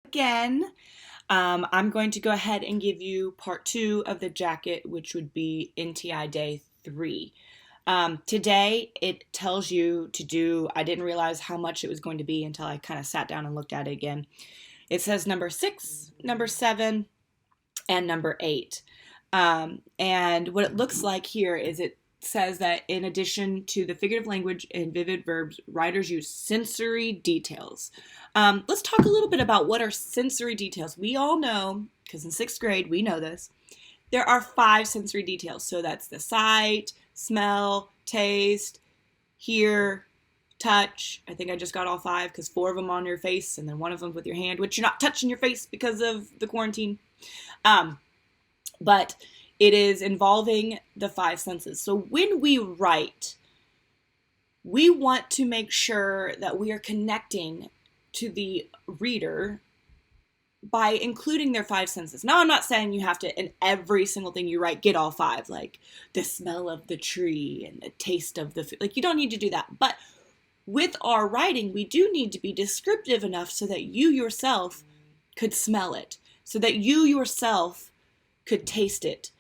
Again. I'm going to go ahead and give you part two of the jacket, which would be NTI day 3. Today, it tells you to do, I didn't realize how much it was going to be until I kind of sat down and looked at it again. It says number 6, number 7, and number 8. And what it looks like here is it says that in addition to the figurative language and vivid verbs, writers use sensory details. Let's talk a little bit about what are sensory details. We all know, because in 6th grade we know this, there are 5 sensory details. So that's the sight, smell, taste, hear, touch. I think I just got all 5 because 4 of them on your face and then 1 of them with your hand, which you're not touching your face because of the quarantine. But it is involving the 5 senses. So when we write, we want to make sure that we are connecting to the reader by including their 5 senses. Now, I'm not saying you have to, in every single thing you write, get all 5, like the smell of the tree and the taste of the food. Like, you don't need to do that. But with our writing, we do need to be descriptive enough so that you yourself could smell it, so that you yourself could taste it.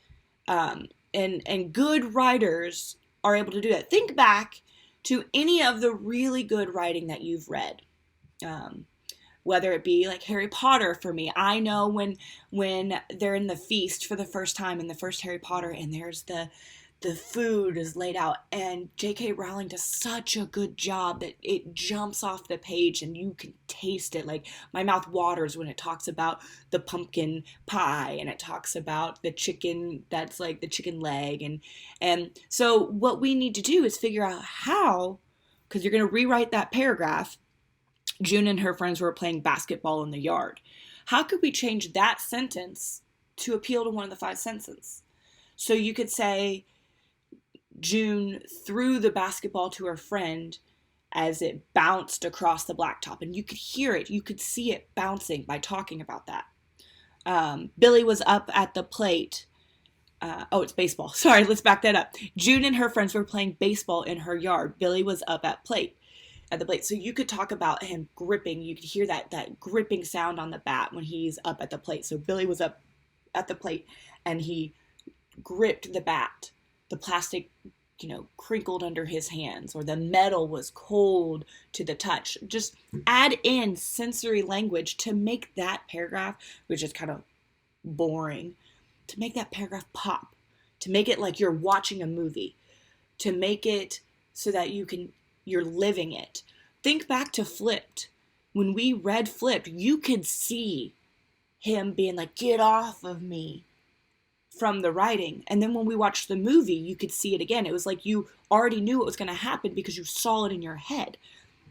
And good writers are able to do that. Think back to any of the really good writing that you've read. Whether it be like Harry Potter for me. I know when they're in the feast for the first time in the first Harry Potter and there's the food is laid out and J.K. Rowling does such a good job that it jumps off the page and you can taste it. Like, my mouth waters when it talks about the pumpkin pie and it talks about the chicken that's like the chicken leg. And so what we need to do is figure out how, because you're going to rewrite that paragraph. June and her friends were playing basketball in the yard. How could we change that sentence to appeal to one of the 5 senses? So you could say, June threw the basketball to her friend as it bounced across the blacktop. And you could hear it. You could see it bouncing by talking about that. Billy was up at the plate. It's baseball. Sorry, let's back that up. June and her friends were playing baseball in her yard. Billy was up at the plate. So you could talk about him gripping. You could hear that gripping sound on the bat when he's up at the plate. So Billy was up at the plate and he gripped the bat. The plastic, crinkled under his hands, or the metal was cold to the touch. Just add in sensory language to make that paragraph, which is kind of boring, to make that paragraph pop, to make it like you're watching a movie, to make it so that you're living it. Think back to Flipped. When we read Flipped, you could see him being like, "Get off of me," from the writing. And then when we watched the movie, you could see it again. It was like you already knew what was going to happen because you saw it in your head.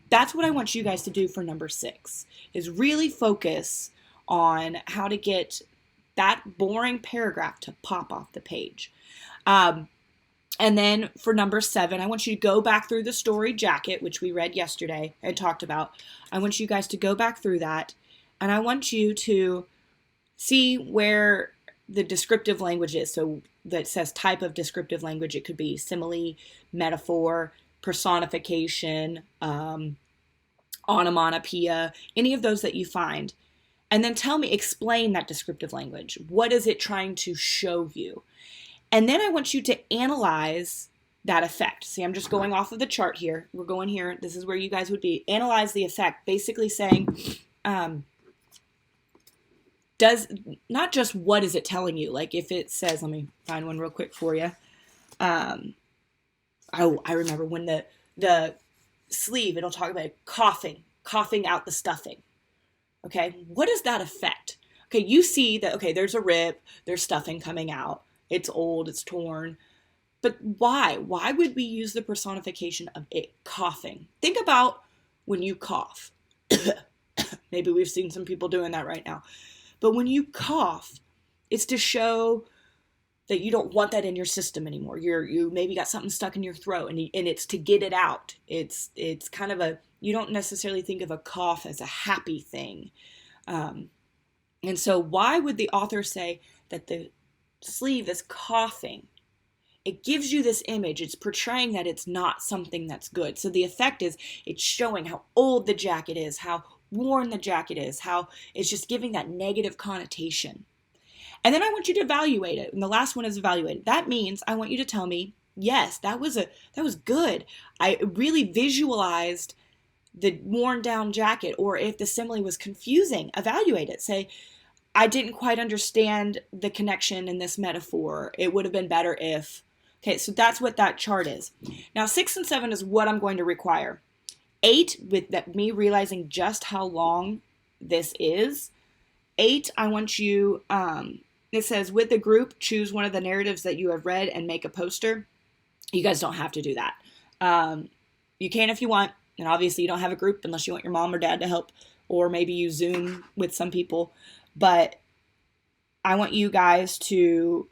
That's what I want you guys to do for number 6, is really focus on how to get that boring paragraph to pop off the page. And then for number 7, I want you to go back through the story Jacket, which we read yesterday and talked about. I want you guys to go back through that, and I want you to see where the descriptive language is. So that says type of descriptive language. It could be simile, metaphor, personification, onomatopoeia, any of those that you find. And then explain that descriptive language. What is it trying to show you? And then I want you to analyze that effect. See, I'm just going off of the chart here. We're going here. This is where you guys would be. Analyze the effect, basically saying, not just what is it telling you. Like if it says, let me find one real quick for you. I remember when the sleeve, it'll talk about coughing out the stuffing. Okay, what is that effect? Okay, you see that, okay, there's a rip, there's stuffing coming out. It's old, it's torn. But why? Why would we use the personification of it coughing? Think about when you cough. Maybe we've seen some people doing that right now. But when you cough, it's to show that you don't want that in your system anymore. You maybe got something stuck in your throat, and it's to get it out. It's kind of you don't necessarily think of a cough as a happy thing. And so why would the author say that the sleeve is coughing? It gives you this image. It's portraying that it's not something that's good. So the effect is it's showing how old the jacket is, how worn the jacket is, how it's just giving that negative connotation. And then I want you to evaluate it. And the last one is evaluate it. That means I want you to tell me, yes, that was good. I really visualized the worn down jacket. Or if the simile was confusing, evaluate it. Say, I didn't quite understand the connection in this metaphor. It would have been better if. Okay, so that's what that chart is. Now 6 and 7 is what I'm going to require. 8, with that, me realizing just how long this is. 8, I want you, it says, with the group, choose one of the narratives that you have read and make a poster. You guys don't have to do that. You can if you want, and obviously you don't have a group unless you want your mom or dad to help, or maybe you Zoom with some people. But I want you guys to,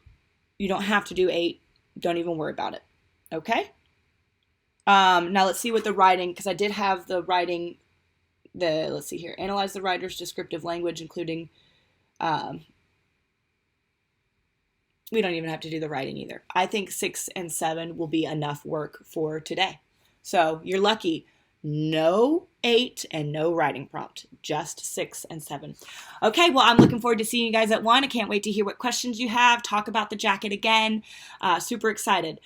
you don't have to do 8. Don't even worry about it. Okay? Now let's see what the writing, because I did have the writing, let's see here. Analyze the writer's descriptive language, including, we don't even have to do the writing either. I think 6 and 7 will be enough work for today. So you're lucky. No 8 and no writing prompt, just 6 and 7. Okay, well, I'm looking forward to seeing you guys at 1. I can't wait to hear what questions you have. Talk about the jacket again. Super excited.